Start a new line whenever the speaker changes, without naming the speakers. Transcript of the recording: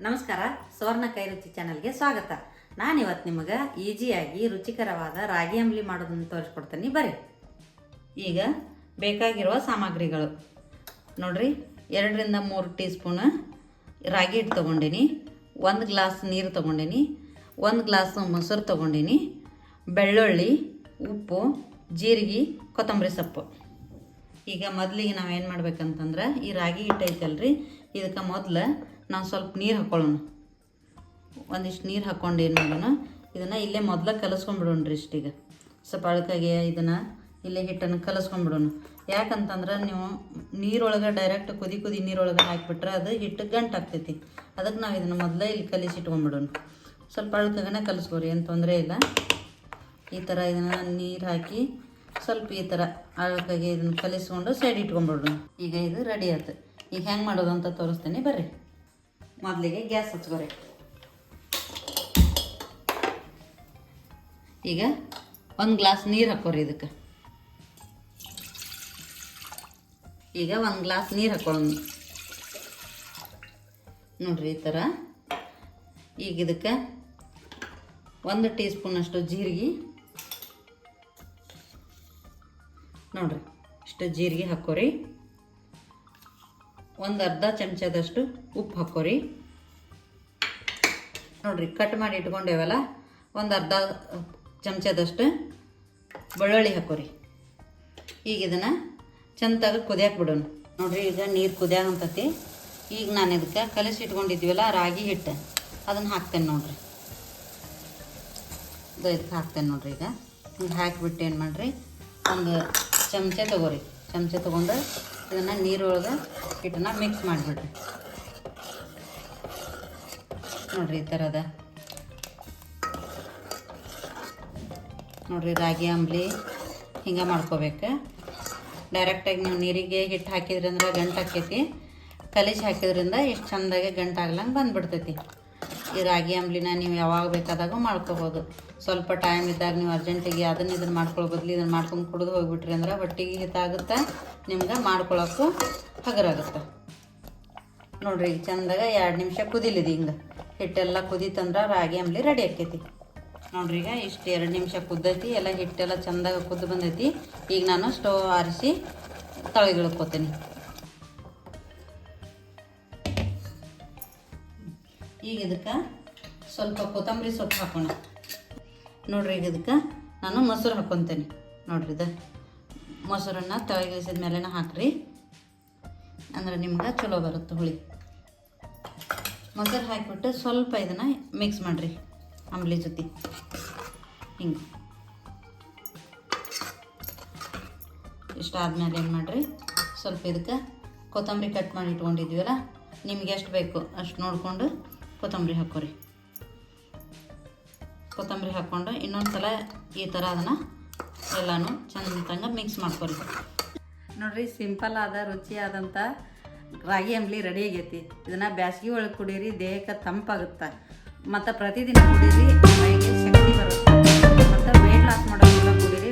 ನಮಸ್ಕಾರ, ಸುವರ್ಣ ಕೈ ರುಚಿ ಚಾನಲ್ಗೆ ಸ್ವಾಗತ. ನಾನಿವತ್ತು ನಿಮಗೆ ಈಜಿಯಾಗಿ ರುಚಿಕರವಾದ ರಾಗಿ ಅಂಬ್ಲಿ ಮಾಡೋದನ್ನು ತೋರಿಸ್ಕೊಡ್ತೀನಿ. ಬರ್ರಿ. ಈಗ ಬೇಕಾಗಿರುವ ಸಾಮಗ್ರಿಗಳು ನೋಡ್ರಿ, 2 ರಿಂದ 3 ಟೀ ಸ್ಪೂನ್ ರಾಗಿ ಹಿಟ್ಟು ತೊಗೊಂಡಿನಿ, 1 ಗ್ಲಾಸ್ ನೀರು ತೊಗೊಂಡಿನಿ, 1 ಗ್ಲಾಸ್ ಮೊಸರು ತೊಗೊಂಡಿನಿ, ಬೆಳ್ಳುಳ್ಳಿ, ಉಪ್ಪು, ಜೀರಿಗೆ, ಕೊತ್ತಂಬರಿ ಸೊಪ್ಪು. ಈಗ ಮೊದಲಿಗೆ ನಾವೇನು ಮಾಡ್ಬೇಕಂತಂದ್ರೆ, ಈ ರಾಗಿ ಹಿಟ್ಟು ಐತಲ್ರಿ, ಇದಕ್ಕೆ ಮೊದಲು ನಾವು ಸ್ವಲ್ಪ ನೀರು ಹಾಕ್ಕೊಳ್ಳೋಣ. ಒಂದಿಷ್ಟು ನೀರು ಹಾಕ್ಕೊಂಡು ಏನು ಮಾಡೋಣ, ಇದನ್ನು ಇಲ್ಲೇ ಮೊದಲು ಕಲಸ್ಕೊಂಡ್ಬಿಡೋಣ್ರಿ. ಇಷ್ಟೀಗ ಸ್ವಲ್ಪ ಅಳಕಾಗೆ ಇದನ್ನು ಇಲ್ಲೇ ಹಿಟ್ಟನ್ನು ಕಲಸ್ಕೊಂಡ್ಬಿಡೋಣ. ಯಾಕಂತಂದ್ರೆ ನೀವು ನೀರೊಳಗೆ ಡೈರೆಕ್ಟ್ ಕುದಿ ನೀರೊಳಗೆ ಹಾಕಿಬಿಟ್ರೆ ಅದು ಹಿಟ್ಟು ಗಂಟು ಆಗ್ತೈತಿ. ಅದಕ್ಕೆ ನಾವು ಇದನ್ನು ಮೊದಲೇ ಇಲ್ಲಿ ಕಲಿಸಿಟ್ಕೊಂಡ್ಬಿಡೋಣ. ಸ್ವಲ್ಪ ಅಳಕಾಗನೇ ಕಲಿಸ್ಕೋರಿ, ಏನು ತೊಂದರೆ ಇಲ್ಲ. ಈ ಥರ ಇದನ್ನು ನೀರು ಹಾಕಿ ಸ್ವಲ್ಪ ಈ ಥರ ಅಳಕಾಗೆ ಇದನ್ನು ಕಲಿಸ್ಕೊಂಡು ಸೈಡ್ ಇಟ್ಕೊಂಡ್ಬಿಡೋಣ. ಈಗ ಇದು ರೆಡಿ ಆಯ್ತು. ಈಗ ಹೆಂಗೆ ಮಾಡೋದು ಅಂತ ತೋರಿಸ್ತೀನಿ, ಬರ್ರಿ. ಮೊದಲಿಗೆ ಗ್ಯಾಸ್ ಹಚ್ಕೋರಿ. ಈಗ 1 ಗ್ಲಾಸ್ ನೀರು ಹಾಕೋರಿ. ಇದಕ್ಕೆ ಈಗ 1 ಗ್ಲಾಸ್ ನೀರು ಹಾಕೊಳ್ಳೋಣ ನೋಡ್ರಿ, ಈ ಥರ. ಈಗ ಇದಕ್ಕೆ 1 ಟೀ ಸ್ಪೂನ್ ಅಷ್ಟು ಜೀರಿಗೆ ನೋಡ್ರಿ, ಇಷ್ಟು ಜೀರಿಗೆ ಹಾಕೋರಿ. 1 ಅರ್ಧ ಚಮಚದಷ್ಟು ಉಪ್ಪು ಹಾಕೋರಿ. ನೋಡ್ರಿ, ಕಟ್ ಮಾಡಿ ಇಟ್ಕೊಂಡೇವಲ್ಲ, 1 ಅರ್ಧ ಚಮಚದಷ್ಟು ಬೆಳ್ಳುಳ್ಳಿ ಹಾಕೋರಿ. ಈಗ ಇದನ್ನು ಚಂದಾಗಿ ಕುದಿಯಾಕೆ ಬಿಡೋಣ. ನೋಡ್ರಿ, ಈಗ ನೀರು ಕುದಿಯಾಗಂತತಿ. ಈಗ ನಾನು ಇದಕ್ಕೆ ಕಲಿಸಿ ಇಟ್ಕೊಂಡಿದ್ದೀವಲ್ಲ ರಾಗಿ ಹಿಟ್ಟು, ಅದನ್ನು ಹಾಕ್ತೇನೆ ನೋಡ್ರಿ. ಇದಕ್ಕೆ ಹಾಕ್ತೇನೆ ನೋಡ್ರಿ. ಈಗ ಹಾಕಿಬಿಟ್ಟು ಏನು ಮಾಡಿರಿ, 1 ಚಮಚ ತೊಗೋರಿ. ಚಮಚ ತೊಗೊಂಡು ಇದನ್ನು ನೀರೊಳಗೆ ಹಿಟ್ಟನ್ನು ಮಿಕ್ಸ್ ಮಾಡಿಬಿಡ್ರಿ. ನೋಡ್ರಿ, ಈ ಥರದ ನೋಡ್ರಿ ರಾಗಿ ಅಂಬ್ಲಿ ಹಿಂಗೆ ಮಾಡ್ಕೋಬೇಕು. ಡೈರೆಕ್ಟಾಗಿ ನೀವು ನೀರಿಗೆ ಹಿಟ್ಟು ಹಾಕಿದ್ರಿಂದ ಗಂಟು ಹಾಕೈತಿ, ಕಲಿಸಿ ಹಾಕಿದ್ರಿಂದ ಇಷ್ಟು ಚೆಂದಾಗಿ ಗಂಟು ಆಗ್ಲಂಗೆ ಬಂದುಬಿಡ್ತೈತಿ. ಈ ರಾಗಿ ಅಂಬ್ಲಿನ ನೀವು ಯಾವಾಗ ಬೇಕಾದಾಗ ಮಾಡ್ಕೋಬೋದು. ಸ್ವಲ್ಪ ಟೈಮ್ ಇದ್ದಾಗ ನೀವು ಅರ್ಜೆಂಟಿಗೆ ಇದನ್ನು ಮಾಡ್ಕೊಳ್ಳೋ ಬದಲು ಇದನ್ನು ಮಾಡ್ಕೊಂಡು ಕುಡಿದು ಹೋಗಿಬಿಟ್ರಿ ಅಂದ್ರೆ ಹೊಟ್ಟಿಗೆ ಹಿತಾಗುತ್ತೆ, ನಿಮ್ಗೆ ಮಾಡ್ಕೊಳಕ್ಕೂ ಹಗರಾಗುತ್ತೆ. ನೋಡ್ರಿ, ಈಗ ಚೆಂದಾಗ 2 ನಿಮಿಷ ಕುದಿಲಿದೆ. ಹಿಂಗೆ ಹಿಟ್ಟೆಲ್ಲ ಕುದೀತಂದ್ರೆ ರಾಗಿ ಅಂಬ್ಲಿ ರೆಡಿ ಆಕೈತಿ. ನೋಡ್ರಿ, ಈಗ ಇಷ್ಟು 2 ನಿಮಿಷ ಕುದ್ದೈತಿ, ಎಲ್ಲ ಹಿಟ್ಟೆಲ್ಲ ಚೆಂದಾಗ ಕುದ್ದು ಬಂದೈತಿ. ಈಗ ನಾನು ಸ್ಟವ್ ಆರಿಸಿ ತಳಗಿಳ್ಕೋತೀನಿ. ಈಗ ಇದಕ್ಕೆ ಸ್ವಲ್ಪ ಕೊತ್ತಂಬರಿ ಸೊಪ್ಪು ಹಾಕೋಣ. ನೋಡ್ರಿ, ಈಗ ಇದಕ್ಕೆ ನಾನು ಮೊಸರು ಹಾಕ್ಕೊತೇನೆ. ನೋಡ್ರಿ, ಮೊಸರನ್ನು ತಳಗಿಳಿಸಿದ ಮೇಲೆನ ಹಾಕ್ರಿ, ಅಂದ್ರೆ ನಿಮ್ಗೆ ಚಲೋ ಬರುತ್ತೆ ಹುಳಿ. ಮೊಸರು ಹಾಕಿಬಿಟ್ಟು ಸ್ವಲ್ಪ ಇದನ್ನು ಮಿಕ್ಸ್ ಮಾಡಿರಿ ಅಂಬ್ಲಿ ಜೊತೆ. ಹಿಂಗೆ ಇಷ್ಟ ಆದಮೇಲೆ ಏನು ಮಾಡಿರಿ, ಸ್ವಲ್ಪ ಇದಕ್ಕೆ ಕೊತ್ತಂಬರಿ ಕಟ್ ಮಾಡಿ ಇಟ್ಕೊಂಡಿದ್ದೀವಲ್ಲ, ನಿಮ್ಗೆ ಎಷ್ಟು ಬೇಕು ಅಷ್ಟು ನೋಡಿಕೊಂಡು ಕೊತ್ತಂಬರಿ ಹಾಕೋರಿ. ಕೊತ್ತಂಬರಿ ಹಾಕ್ಕೊಂಡು ಇನ್ನೊಂದು ಸಲ ಈ ಥರ ಅದನ್ನು ಎಲ್ಲನೂ ಚೆಂದಂಗೆ ಮಿಕ್ಸ್ ಮಾಡ್ಕೊರಿ. ನೋಡಿರಿ, ಸಿಂಪಲ್ ಆದ ರುಚಿಯಾದಂಥ ರಾಗಿ ಅಂಬ್ಲಿ ರೆಡಿ ಆಗೈತಿ. ಇದನ್ನು ಬ್ಯಾಸ್ಗೆ ಒಳಗೆ ಕುಡೀರಿ, ದೇಹಕ್ಕೆ ತಂಪಾಗುತ್ತೆ. ಮತ್ತು ಪ್ರತಿದಿನ ಕುಡೀರಿ, ಮೈಗೆ ಶಕ್ತಿ ಬರುತ್ತೆ. ಮತ್ತು ವೇಟ್ ಲಾಸ್ ಮಾಡೋದೆಲ್ಲ ಕುಡೀರಿ.